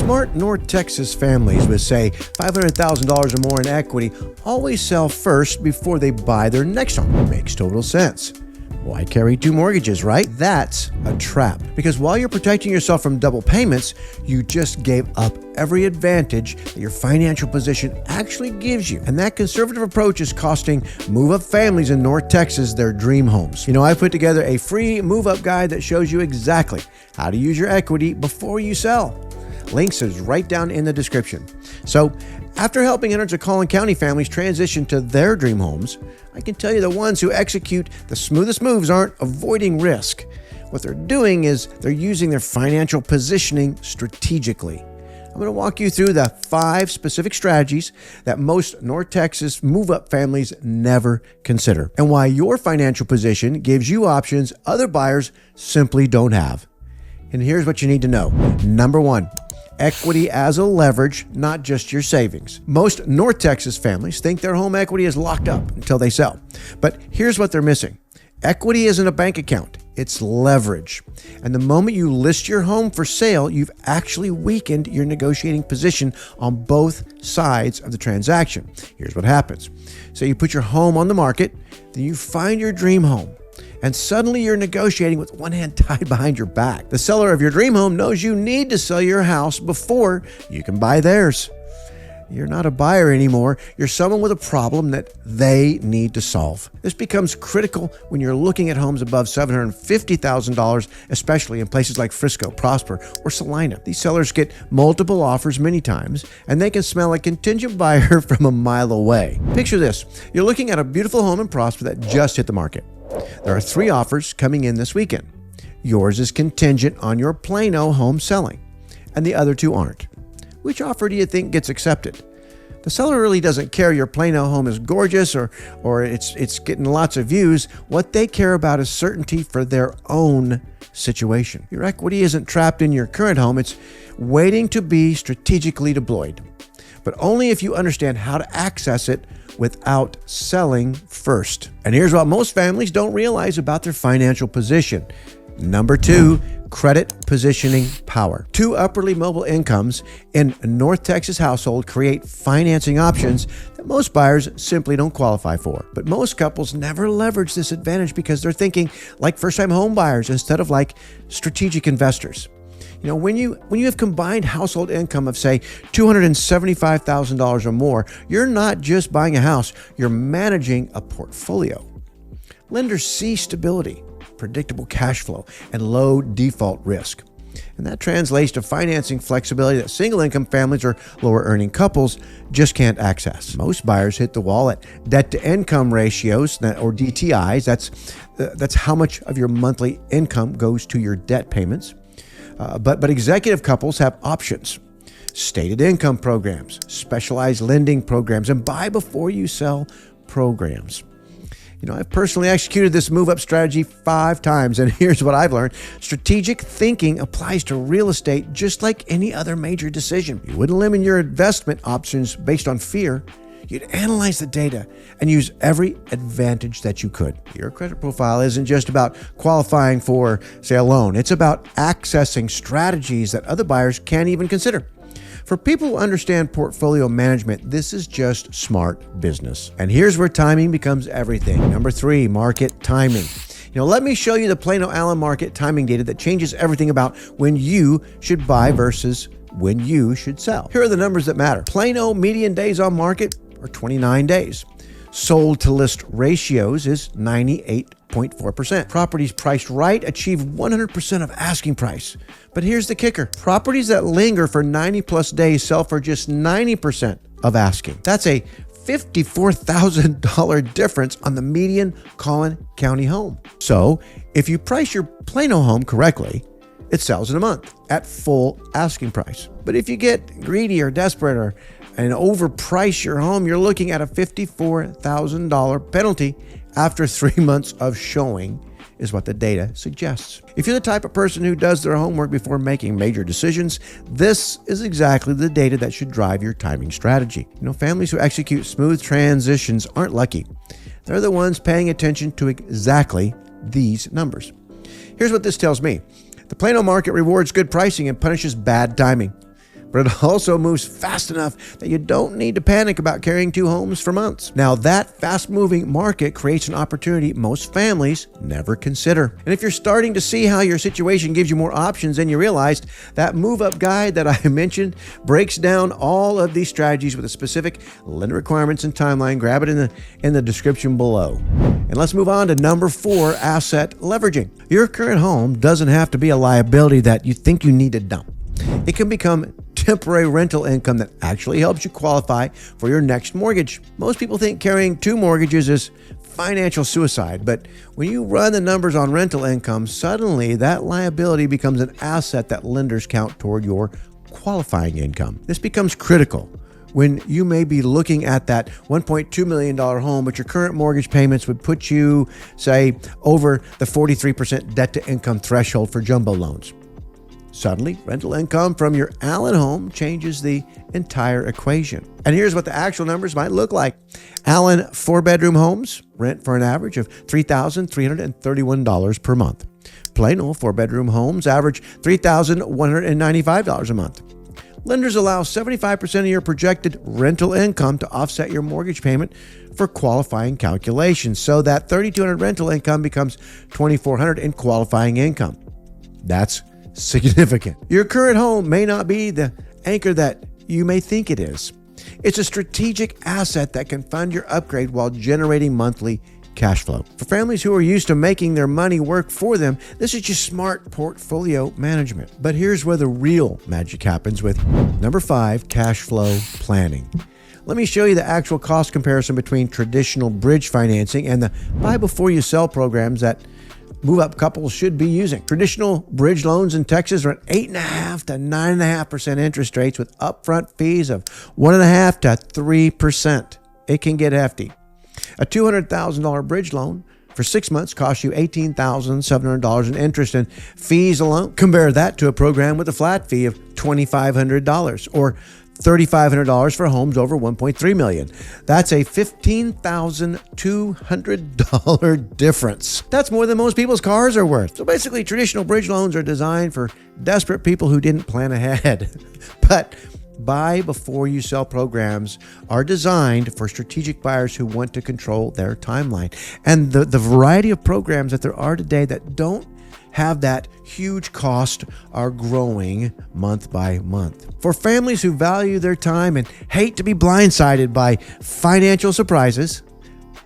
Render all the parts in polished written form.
Smart North Texas families with, say, $500,000 or more in equity always sell first before they buy their next home. It makes total sense. Why carry two mortgages, right? That's a trap. Because while you're protecting yourself from double payments, you just gave up every advantage that your financial position actually gives you. And that conservative approach is costing move-up families in North Texas their dream homes. You know, I put together a free move-up guide that shows you exactly how to use your equity before you sell. Links is right down in the description. So, after helping hundreds of Collin County families transition to their dream homes, I can tell you the ones who execute the smoothest moves aren't avoiding risk. What they're doing is they're using their financial positioning strategically. I'm going to walk you through the 5 specific strategies that most North Texas move-up families never consider, and why your financial position gives you options other buyers simply don't have. And here's what you need to know. Number 1. Equity as a leverage, not just your savings. Most North Texas families think their home equity is locked up until they sell. But here's what they're missing. Equity isn't a bank account, it's leverage. And the moment you list your home for sale, you've actually weakened your negotiating position on both sides of the transaction. Here's what happens. So you put your home on the market, then you find your dream home. And suddenly you're negotiating with one hand tied behind your back. The seller of your dream home knows you need to sell your house before you can buy theirs. You're not a buyer anymore. You're someone with a problem that they need to solve. This becomes critical when you're looking at homes above $750,000, especially in places like Frisco, Prosper, or Celina. These sellers get multiple offers many times, and they can smell a contingent buyer from a mile away. Picture this. You're looking at a beautiful home in Prosper that just hit the market. There are 3 offers coming in this weekend. Yours is contingent on your Plano home selling, and the other 2 aren't. Which offer do you think gets accepted? The seller really doesn't care your Plano home is gorgeous or it's getting lots of views. What they care about is certainty for their own situation. Your equity isn't trapped in your current home, it's waiting to be strategically deployed. But only if you understand how to access it without selling first. And here's what most families don't realize about their financial position. Number 2, credit positioning power. 2 upwardly mobile incomes in a North Texas household create financing options that most buyers simply don't qualify for. But most couples never leverage this advantage because they're thinking like first-time home buyers instead of like strategic investors. You know, when you have combined household income of, say, $275,000 or more, you're not just buying a house, you're managing a portfolio. Lenders see stability, predictable cash flow, and low default risk. And that translates to financing flexibility that single-income families or lower-earning couples just can't access. Most buyers hit the wall at debt-to-income ratios, or DTIs. That's how much of your monthly income goes to your debt payments. But executive couples have options. Stated income programs, specialized lending programs, and buy before you sell programs. You know, I've personally executed this move-up strategy 5 times, and here's what I've learned. Strategic thinking applies to real estate just like any other major decision. You wouldn't limit your investment options based on fear. You'd analyze the data and use every advantage that you could. Your credit profile isn't just about qualifying for, say, a loan. It's about accessing strategies that other buyers can't even consider. For people who understand portfolio management, this is just smart business. And here's where timing becomes everything. Number 3, market timing. You know, let me show you the Plano Allen market timing data that changes everything about when you should buy versus when you should sell. Here are the numbers that matter. Plano median days on market are 29 days. Sold to list ratios is 98.4%. Properties priced right achieve 100% of asking price. But here's the kicker. Properties that linger for 90 plus days sell for just 90% of asking. That's a $54,000 difference on the median Collin County home. So if you price your Plano home correctly, it sells in a month at full asking price. But if you get greedy or desperate and overprice your home, you're looking at a $54,000 penalty after 3 months of showing, is what the data suggests. If you're the type of person who does their homework before making major decisions, this is exactly the data that should drive your timing strategy. You know, families who execute smooth transitions aren't lucky. They're the ones paying attention to exactly these numbers. Here's what this tells me. The Plano market rewards good pricing and punishes bad timing. but it also moves fast enough that you don't need to panic about carrying two homes for months. Now, that fast-moving market creates an opportunity most families never consider. And if you're starting to see how your situation gives you more options than you realized, that move-up guide that I mentioned breaks down all of these strategies with a specific lender requirements and timeline. Grab it in the description below. And let's move on to number 4, asset leveraging. Your current home doesn't have to be a liability that you think you need to dump. It can become temporary rental income that actually helps you qualify for your next mortgage. Most people think carrying 2 mortgages is financial suicide, but when you run the numbers on rental income, suddenly that liability becomes an asset that lenders count toward your qualifying income. This becomes critical when you may be looking at that $1.2 million home, but your current mortgage payments would put you, say, over the 43% debt-to-income threshold for jumbo loans. Suddenly, rental income from your Allen home changes the entire equation. And here's what the actual numbers might look like. Allen 4-bedroom homes rent for an average of $3,331 per month. Plano 4-bedroom homes average $3,195 a month. Lenders allow 75% of your projected rental income to offset your mortgage payment for qualifying calculations, so that $3,200 rental income becomes $2,400 in qualifying income. That's significant. Your current home may not be the anchor that you may think it is. It's a strategic asset that can fund your upgrade while generating monthly cash flow. For families who are used to making their money work for them, this is just smart portfolio management. But here's where the real magic happens with number 5, cash flow planning. Let me show you the actual cost comparison between traditional bridge financing and the buy before you sell programs that move-up couples should be using. Traditional bridge loans in Texas are at 8.5% to 9.5% interest rates with upfront fees of 1.5% to 3%. It can get hefty. A $200,000 bridge loan for 6 months costs you $18,700 in interest and fees alone. Compare that to a program with a flat fee of $2,500 or $3,500 for homes over $1.3 million. That's a $15,200 difference. That's more than most people's cars are worth. So basically, traditional bridge loans are designed for desperate people who didn't plan ahead. But buy before you sell programs are designed for strategic buyers who want to control their timeline. And the variety of programs that there are today that don't have that huge cost are growing month by month. For families who value their time and hate to be blindsided by financial surprises,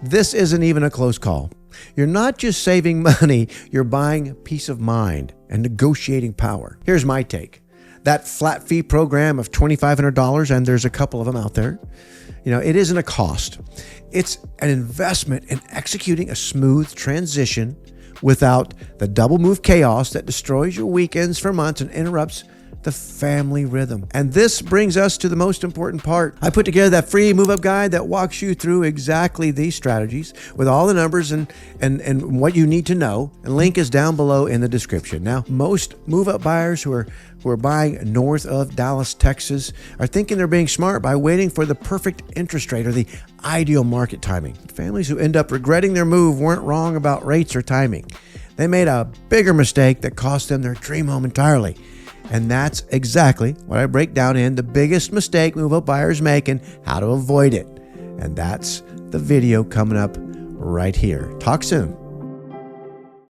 this isn't even a close call. You're not just saving money, you're buying peace of mind and negotiating power. Here's my take. That flat fee program of $2,500, and there's a couple of them out there, it isn't a cost. It's an investment in executing a smooth transition without the double move chaos that destroys your weekends for months and interrupts the family rhythm. And this brings us to the most important part. I put together that free move-up guide that walks you through exactly these strategies with all the numbers and what you need to know. And link is down below in the description. Now, most move-up buyers who are buying north of Dallas, Texas, are thinking they're being smart by waiting for the perfect interest rate or the ideal market timing. Families who end up regretting their move weren't wrong about rates or timing. They made a bigger mistake that cost them their dream home entirely. And that's exactly what I break down in the biggest mistake move-up buyers make and how to avoid it. And that's the video coming up right here. Talk soon.